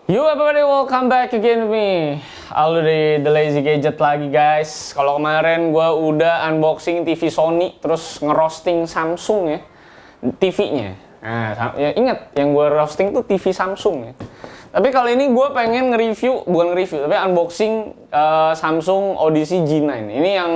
Yo everybody, welcome back again with me. Aldo dari The Lazy Gadget lagi guys. Kalau kemarin gue udah unboxing TV Sony, terus ngerosting Samsung ya, TV-nya. Nah, ya ingat yang gue roasting tuh TV Samsung ya. Tapi kali ini gue pengen bukan nge-review, tapi unboxing Samsung Odyssey G9. Ini yang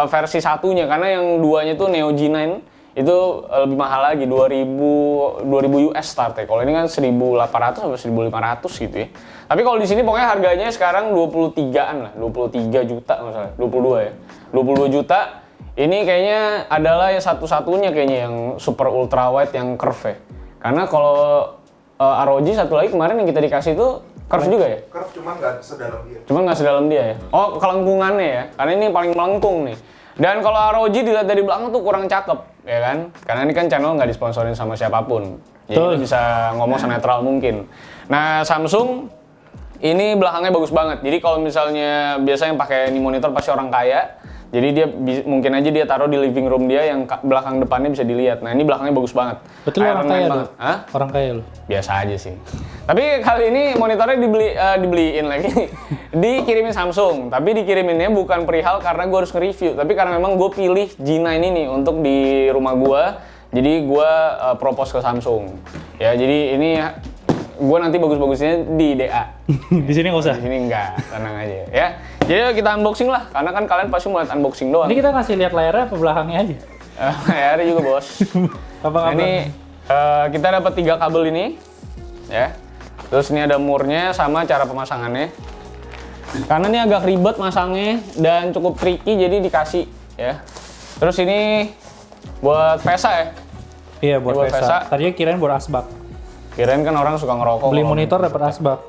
versi satunya, karena yang duanya tuh Neo G9. Itu lebih mahal lagi, 2000 US start ya. Kalau ini kan 1.800 sampai 1.500 gitu ya. Tapi kalau di sini pokoknya harganya sekarang 23-an lah, 23 juta masalah, 22 ya. 22 juta. Ini kayaknya adalah yang satu-satunya kayaknya yang super ultra wide yang curve ya. Karena kalau ROG satu lagi kemarin yang kita dikasih itu curve juga ya? Curve cuma nggak sedalam dia. Cuma nggak sedalam dia ya? Oh, kelengkungannya ya? Karena ini paling melengkung nih. Dan kalau ROG dilihat dari belakang tuh kurang cakep, ya kan? Karena ini kan channel nggak disponsorin sama siapapun. Jadi bisa ngomong senetral mungkin. Nah, Samsung ini belakangnya bagus banget. Jadi kalau misalnya biasa yang pakai ini monitor pasti orang kaya. Jadi dia mungkin aja dia taruh di living room dia yang belakang depannya bisa dilihat. Nah, ini belakangnya bagus banget. Betul orang kaya loh. Hah? Orang kaya loh. Biasa aja sih. Tapi kali ini monitornya dibeliin lagi. Dikirimin Samsung, tapi dikiriminnya bukan perihal karena gue harus nge-review, tapi karena memang gue pilih G9 ini untuk di rumah gue. Jadi gue propose ke Samsung. Ya, jadi ini gue nanti bagus-bagusnya di DA. Di sini nggak usah. Di sini enggak, tenang aja ya. Jadi kita unboxing lah, karena kan kalian pasti mulai unboxing doang. Ini kita ngasih lihat layarnya apa belakangnya aja? Layarnya juga bos. Apa-apa? Nah, ini kita dapat 3 kabel ini, ya. Terus ini ada murnya sama cara pemasangannya. Karena ini agak ribet masangnya dan cukup tricky, jadi dikasih ya. Terus ini buat VESA ya? Iya, buat VESA. Tadinya kirain buat asbak. Kirain kan orang suka ngerokok. Beli monitor dapat asbak.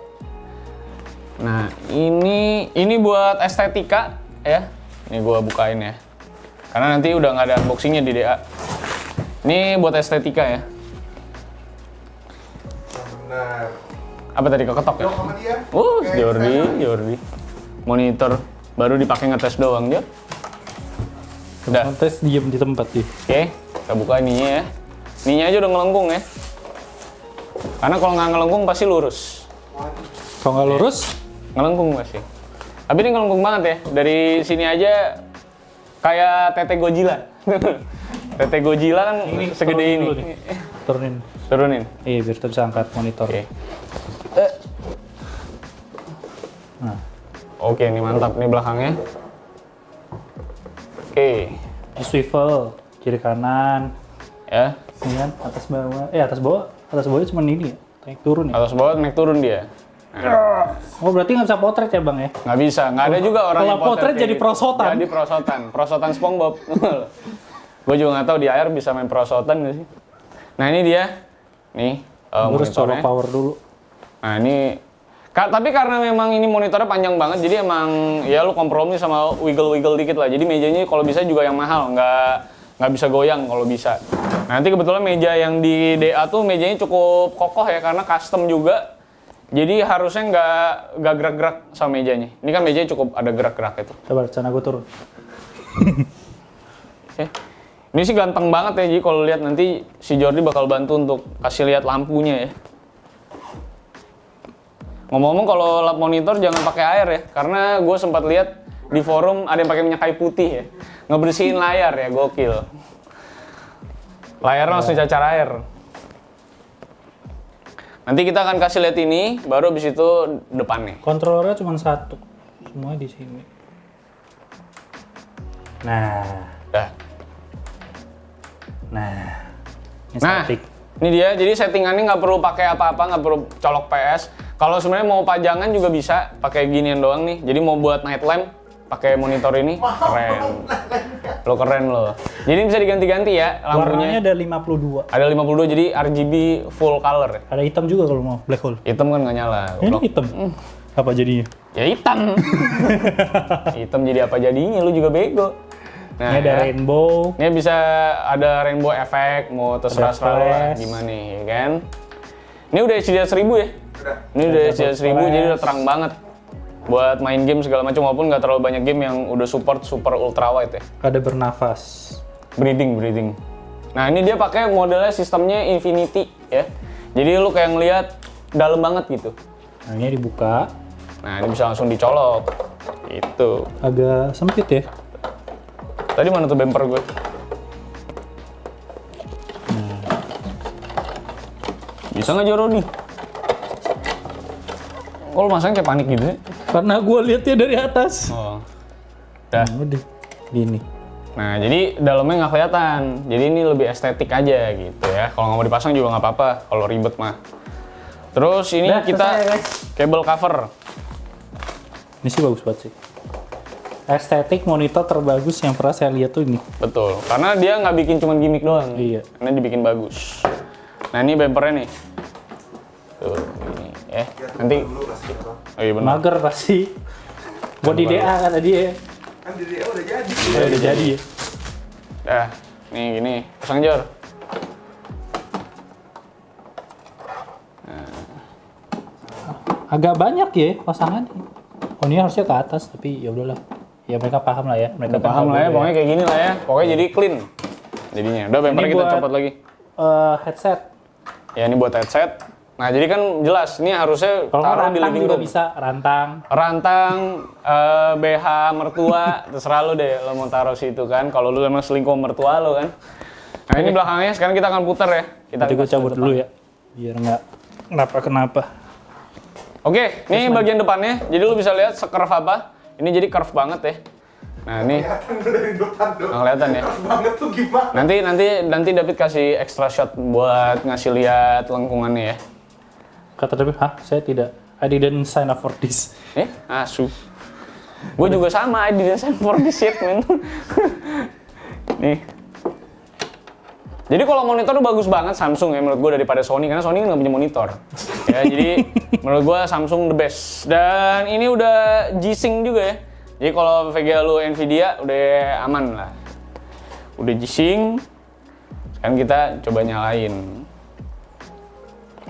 Nah, ini buat estetika ya. Ini gua bukain ya. Karena nanti udah nggak ada unboxingnya di DA. Ini buat estetika ya. Benar. Apa tadi keketok ya? Sama dia. Jordi. Monitor baru dipakai ngetes doang dia. Udah. Tes diem di tempat dia. Oke, kita buka ininya ya. Ininya aja udah ngelengkung ya. Karena kalau nggak ngelengkung pasti lurus. Kalau nggak lurus, Ngelengkung pasti. Tapi ini ngelengkung banget ya. Dari sini aja kayak Tete Godzilla. Tete Godzilla kan segede ini. Turunin. Turunin. Iya, biar kita bisa angkat monitor. Oke. Nah, Oke, ini mantap nih belakangnya. Oke. di swivel kiri kanan, Ya. ini kan atas bawah. Atas bawahnya cuma ini ya. Naik turun ya. Atas bawah naik turun dia. Oh, berarti nggak bisa potret ya, Bang ya? Nggak bisa, nggak ada juga orang Kalau yang potret jadi kayak gitu. prosotan. Jadi prosotan SpongeBob. Gue juga nggak tahu di air bisa main prosotan nggak sih. Nah ini dia, nih Harus colok monitornya. power dulu. Nah ini, tapi karena memang ini monitornya panjang banget, jadi emang ya lu kompromi sama wiggle dikit lah. Jadi mejanya kalau bisa juga yang mahal, nggak bisa goyang kalau bisa. Nanti kebetulan meja yang di DA tuh mejanya cukup kokoh ya, karena custom juga. Jadi harusnya nggak gerak-gerak sama mejanya. Ini kan mejanya cukup ada gerak-gerak itu. Coba, sana gue turun. Oke. Ini sih ganteng banget ya, jadi kalau lihat nanti si Jordi bakal bantu untuk kasih lihat lampunya ya. Ngomong-ngomong kalau lap monitor jangan pakai air ya, karena gue sempat lihat di forum ada yang pakai minyak kayu putih ya. Ngebersihin layar ya, gokil. Layarnya langsung cacar air. Nanti kita akan kasih lihat ini, baru habis itu depannya. Kontrolernya cuma satu, semua di sini. Nah, ini static. Ini dia. Jadi settingannya nggak perlu pakai apa-apa, nggak perlu colok PS. Kalau sebenarnya mau pajangan juga bisa pakai ginian doang nih. Jadi mau buat night lamp, pakai monitor ini, keren. Lo keren lo. Jadi bisa diganti-ganti ya lampunya. Warnanya ada 52. Ada 52, jadi RGB full color. Ada hitam juga kalau mau, black hole. Hitam kan nggak nyala. Ini goblok. hitam. Apa jadinya? Ya hitam. Hitam jadi apa jadinya? Lu juga bego. Nah, Ini ada ya. rainbow. Ini bisa ada rainbow effect, mau terserah-serah lah flash. gimana ya kan. Ini udah HDR 1000 ya? Ini udah HDR 1000 jadi udah terang banget. Buat main game segala macam, walaupun nggak terlalu banyak game yang udah support super ultra wide ya. Ada bernafas. Breathing. Nah ini dia pakai modelnya sistemnya Infinity ya. Jadi lu kayak ngelihat dalam banget gitu. Nah, ini dibuka. Nah, ini bisa langsung dicolok. Itu. Agak sempit ya. Tadi mana tuh bumper gue? Bisa nggak Joro nih? Kok lu masang kayak panik gitu sih? Karena gue lihatnya dari atas. Oh. Dah. Udah. Gini. Nah, jadi dalamnya nggak kelihatan. Jadi ini lebih estetik aja gitu ya. Kalau nggak mau dipasang juga nggak apa-apa. Kalau ribet mah. Terus ini kita kabel cover. Ini sih bagus banget sih. Estetik monitor terbagus yang pernah saya lihat tuh ini. Betul. Karena dia nggak bikin cuma gimmick doang. Iya. Karena dibikin bagus. Nah, ini bumpernya nih. Tuh, ini. Nanti. Oh iya benar. Mager pasti. Buat di DA kan tadi ya. Kan di dia udah jadi. Udah jadi ya. Dah, nih gini. Pasang Jor. Agak banyak ya pasangan. Oh ini harusnya ke atas tapi ya udahlah. Ya mereka paham lah ya. Mereka Udah paham lah ya, pokoknya kayak gini lah ya. Pokoknya jadi clean. Jadinya. Udah bumpernya kita buat- copot lagi. Headset. Ya ini buat headset. Nah jadi kan jelas, ini harusnya Kalau taruh di rantang living juga room. bisa rantang. Rantang, BH mertua, terserah lu deh lo mau taruh situ kan. Kalau lu emang selingkuh mertua lo kan. Nah ini belakangnya sekarang kita akan putar ya. Nanti gue cabut dulu ya. Biar nggak kenapa-kenapa. Oke, ini bagian depannya. Jadi lu bisa lihat se-curve apa. Ini jadi curve banget ya. Nah ini Kelihatan dari depan dong. nggak kelihatan ya. Keras banget tuh gimana? Nanti David kasih extra shot buat ngasih lihat lengkungannya ya. Kata David, hah? Saya tidak. I didn't sign up for this. Asu. Gue juga sama, I didn't sign for this shit, man. Nih. Jadi kalau monitor tuh bagus banget Samsung ya menurut gue daripada Sony, karena Sony nggak punya monitor. Ya, jadi menurut gue Samsung the best. Dan ini udah G-Sync juga ya. Jadi kalau VGA lu Nvidia udah aman lah. Udah G-Sync. Sekarang kita coba nyalain.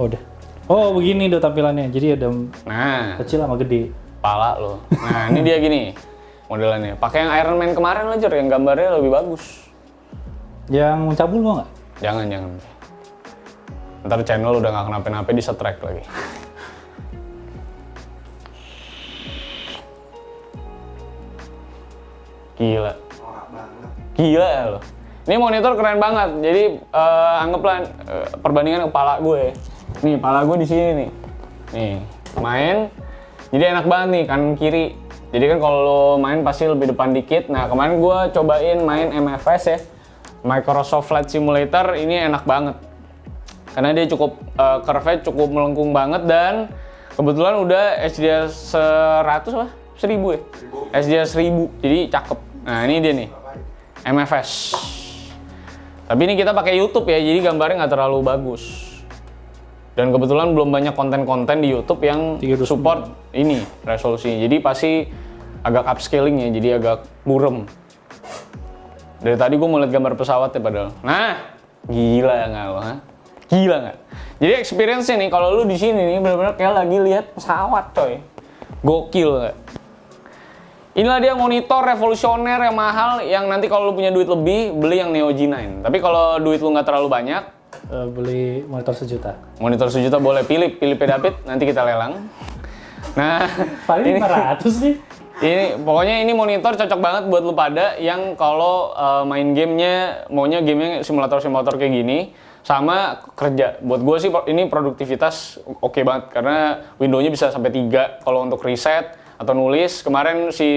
Oh, udah. Oh begini udah tampilannya. Jadi ada Nah, kecil sama gede. pala lo. Nah, ini dia gini modelannya. Pakai yang Iron Man kemarin aja, yang gambarnya lebih bagus. Yang cabul mau nggak? Jangan. Ntar channel udah nggak kenapa-napa di strike lagi. Gila. Norak banget. Gila ya lo. Ini monitor keren banget. Jadi anggaplah perbandingan kepala gue. Nih, kepala gue di sini nih. Nih, main. Jadi enak banget nih kanan kiri. Jadi kan kalau lo main pasti lebih depan dikit. Nah, kemarin gue cobain main MFS ya. Microsoft Flight Simulator ini enak banget. Karena dia cukup curve-nya cukup melengkung banget dan kebetulan udah HDR 100 lah, 1000 ya. HDR 1000. Jadi cakep. Nah, ini dia nih. MFS. Tapi ini kita pakai YouTube ya, jadi gambarnya nggak terlalu bagus. Dan kebetulan belum banyak konten-konten di YouTube yang 329. support ini resolusinya. Jadi pasti agak upscaling ya, jadi agak burem. Dari tadi gue mau lihat gambar pesawat ya padahal. Nah, gila nggak lo? Ha? Gila nggak? Jadi experience-nya nih, kalau lu di sini nih benar-benar kayak lagi lihat pesawat coy. Gokil nggak? Inilah dia monitor revolusioner yang mahal yang nanti kalau lu punya duit lebih beli yang Neo G9. Tapi kalau duit lu nggak terlalu banyak, Beli monitor 1 juta. monitor 1 juta boleh pilih David, nanti kita lelang. Nah, Paling 500 nih. ini pokoknya ini monitor cocok banget buat lu pada yang kalau main gamenya maunya simulator kayak gini sama kerja. Buat gue sih ini produktivitas oke banget karena windownya bisa sampai 3 kalau untuk reset atau nulis. Kemarin si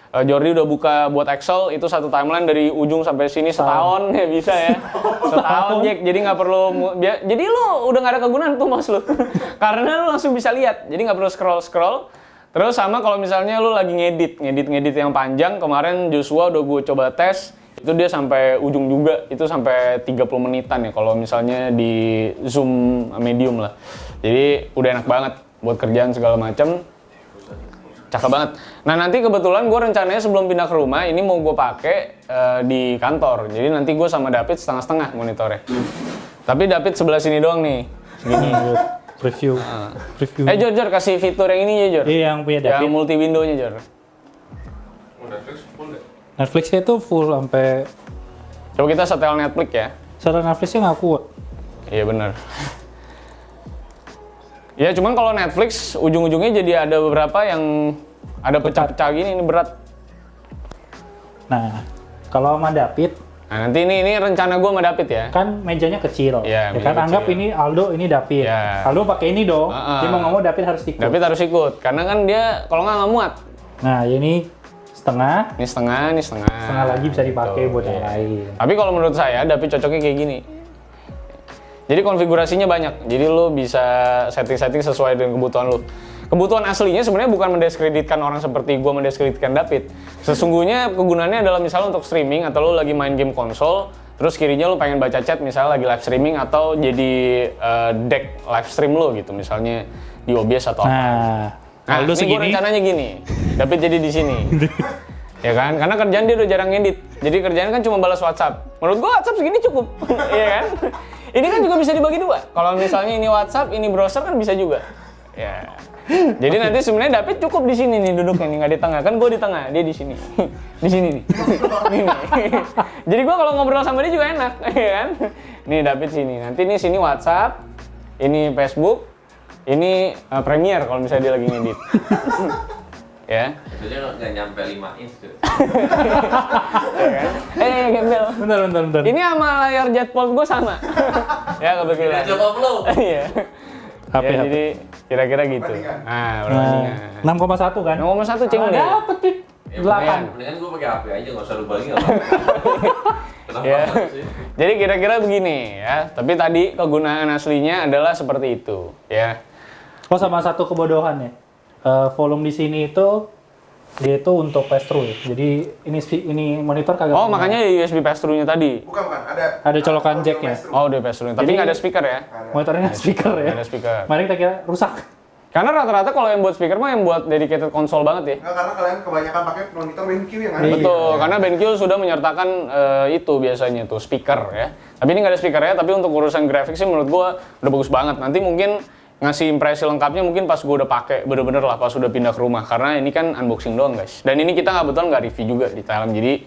Jordi udah buka buat Excel itu satu timeline dari ujung sampai sini setahun ya bisa ya. Setahun Jack, jadi nggak perlu jadi lu udah nggak ada kegunaan tuh mouse lu. Karena lu langsung bisa lihat. Jadi nggak perlu scroll. Terus sama kalau misalnya lu lagi ngedit yang panjang, kemarin Joshua udah gue coba tes, itu dia sampai ujung juga, itu sampai 30 menitan ya kalau misalnya di zoom medium lah. Jadi udah enak banget buat kerjaan segala macam. Cakep banget. Nah nanti kebetulan gue rencananya sebelum pindah ke rumah, ini mau gue pakai di kantor. Jadi nanti gue sama David setengah-setengah monitornya. Tapi David sebelah sini doang nih, segini. Preview. Jor, kasih fitur yang ini ya, Jor. Iya, yang punya Yang David. multi window-nya, Jor. Netflix-nya itu full sampai Coba kita setel Netflix ya. secara Netflix-nya nggak kuat. Iya benar. Ya cuman kalau Netflix ujung-ujungnya jadi ada beberapa yang ada pecah-pecah gini, ini berat. Nah, kalau sama David, Nah nanti ini rencana gue sama David ya. kan mejanya kecil. Iya, Ya kan meja anggap kecil. ini Aldo, ini David. Iya. Aldo pakai ini dong. Dia mau nggak mau David harus ikut. David harus ikut, karena kan dia kalau nggak muat. Nah, ini setengah, Ini setengah, ini setengah. setengah lagi bisa dipakai Gitu, buat yang iya. lain. Tapi kalau menurut saya, David cocoknya kayak gini. Jadi konfigurasinya banyak, jadi lo bisa setting-setting sesuai dengan kebutuhan lo. Kebutuhan aslinya sebenarnya bukan mendiskreditkan orang seperti gua mendiskreditkan David. Sesungguhnya kegunaannya adalah misalnya untuk streaming atau lo lagi main game konsol, terus kirinya lo pengen baca chat misalnya lagi live streaming atau jadi deck live stream lo gitu, misalnya di OBS atau apa. Nah, Aldo ini gua segini. rencananya gini, David jadi di sini. Ya kan, karena kerjaan dia udah jarang ngedit, jadi kerjaan kan cuma balas WhatsApp. Menurut gua WhatsApp segini cukup, iya kan? Ini kan juga bisa dibagi dua. Kalau misalnya ini WhatsApp, ini browser kan bisa juga. Ya. Jadi nanti sebenarnya David cukup di sini nih duduknya nih, nggak di tengah. Kan gue di tengah, dia di sini. Di sini nih. Ini. Jadi gue kalau ngobrol sama dia juga enak, ya kan? Nih David sini. Nanti nih sini WhatsApp, ini Facebook, ini Premiere kalau misalnya dia lagi ngedit. Ya. Itu dia nggak nyampe 5 inch tuh. Ya kan? Gembel. Bentar. Ini sama layar Jetport gue sama. Ya kebetulan. Coba flow. Iya. HP, Ya, HP. jadi kira-kira gitu. Perbandingan. Nah, perbandingan. Nah, 6,1 kan? 6,1 cing deh. Dapet, Pip. Ya, 8. mendingan gue pakai HP aja, nggak usah lu bagi nggak apa-apa. Kenapa Ya. harus sih? Jadi kira-kira begini ya. Tapi tadi kegunaan aslinya adalah seperti itu, ya. Oh, sama satu kebodohan ya. Volume di sini itu dia itu untuk pass-through ya. Jadi ini monitor kagak. Oh, punya. makanya USB pass-through-nya tadi. Bukan, ada. Ada colokan jacknya. Oh, udah pass-through. Tapi Jadi- nggak ada speaker ya. Monitornya speaker ya. Nggak ada speaker. Mari kita kira rusak. Karena rata-rata kalau yang buat speaker mah yang buat dedicated konsol banget ya. Enggak, karena kalian kebanyakan pakai monitor BenQ yang ada. Iya. Betul, karena BenQ sudah menyertakan itu biasanya tuh speaker ya. Tapi ini nggak ada speaker ya, tapi untuk urusan grafik sih menurut gua udah bagus banget. Nanti mungkin ngasih impresi lengkapnya mungkin pas gua udah pakai bener-bener lah pas udah pindah ke rumah. Karena ini kan unboxing doang guys. Dan ini kita kebetulan nggak review juga di dalam. Jadi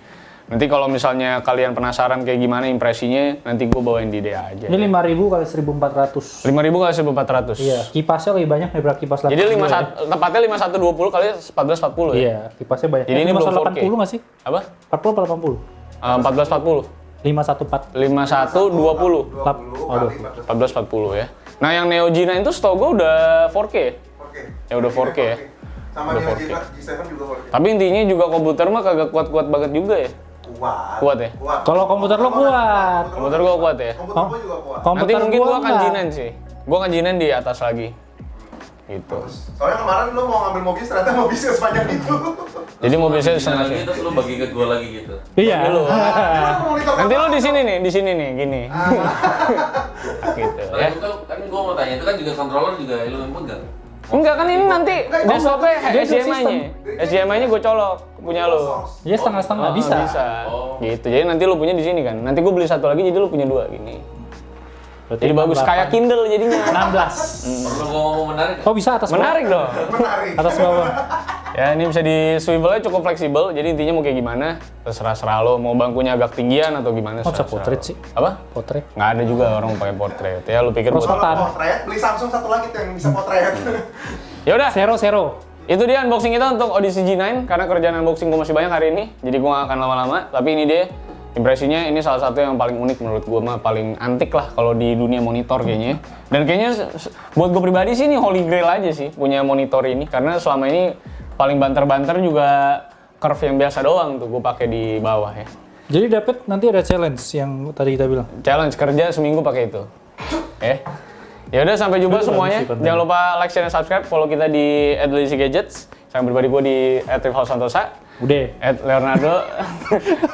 nanti kalau misalnya kalian penasaran kayak gimana impresinya, nanti gua bawain di DA aja. Ini 5.000 kali 1.400. 5.000 kali 1.400. Iya, kipasnya lebih banyak daripada kipas Jadi 8. tepatnya 5120 kali 1440 ya. Iya, kipasnya banyak. Jadi ini belum 580 nggak sih? Apa? 40 atau 80? 1440. 514. 5120. 20 Aduh. kali 1440 ya. Nah yang Neo G9 itu setahu gue udah 4K ya? 4K. Ya udah 4K ya. Sama Udah Neo 4K. G7 juga 4K. Tapi intinya juga komputer mah kagak kuat-kuat banget juga ya. Kuat ya? Kuat. Kalau komputer lo kuat. Komputer gua kuat ya? Komputer gua juga kuat. Komputer Nanti mungkin gua akan enggak. G9 sih. Gua akan G9 di atas lagi. Gitu. Soalnya kemarin lu mau ngambil mobil ternyata mobilnya sepanjang itu. Jadi mobilnya Bisa setengah lagi sih. terus lu bagi ke gue lagi gitu. Iya. Dulu. Monitor Nanti apa? lu di sini nih, gini. Gitu Nah, ya. itu kan gue mau tanya, itu kan juga controller juga lu yang pegang. Enggak kan ini nanti desktopnya Dia dual HDMI-nya. HDMI-nya gue colok punya lu. Dia setengah-setengah Oh, bisa. Bisa. Oh. Gitu. Jadi nanti lu punya di sini kan. Nanti gue beli satu lagi jadi lu punya dua gini. Berarti Jadi bagus 68. kayak Kindle jadinya. 16. Perlu gue ngomong menarik. Oh, bisa atas bawah. Menarik dong. Menarik. Atas bawah. Ya ini bisa di swivelnya cukup fleksibel. Jadi intinya mau kayak gimana terserah lo. Mau bangkunya agak tinggian atau gimana. Oh, bisa serah-serah portrait lo. sih. Apa? Potret. Nggak ada juga orang mau pakai portrait. Ya lu pikir buat. Prospect. Kalau potret, beli Samsung satu lagi tuh yang bisa potret. Ya udah. Zero. Itu dia unboxing kita untuk Odyssey G9 karena kerjaan unboxing gue masih banyak hari ini. Jadi gue nggak akan lama-lama. Tapi ini dia. Impresinya ini salah satu yang paling unik menurut gue mah, paling antik lah kalau di dunia monitor kayaknya. Dan kayaknya buat gue pribadi sih ini holy grail aja sih punya monitor ini, karena selama ini paling banter-banter juga curve yang biasa doang tuh gue pakai di bawah ya. Jadi David nanti ada challenge yang tadi kita bilang. Challenge kerja seminggu pakai itu. Ya udah sampai jumpa Itu semuanya. bagus sih kontennya. Jangan lupa like, share, dan subscribe. Follow kita di @lazygadgets. Saya pribadi gue di @rifalsantosa. Udah. Leonardo.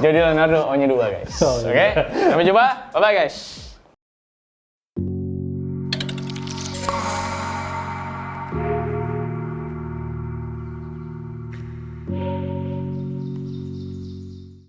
Jadi Leonardo O-nya 2 guys. Oh, Oke. iya. Sampai jumpa. Bye bye guys.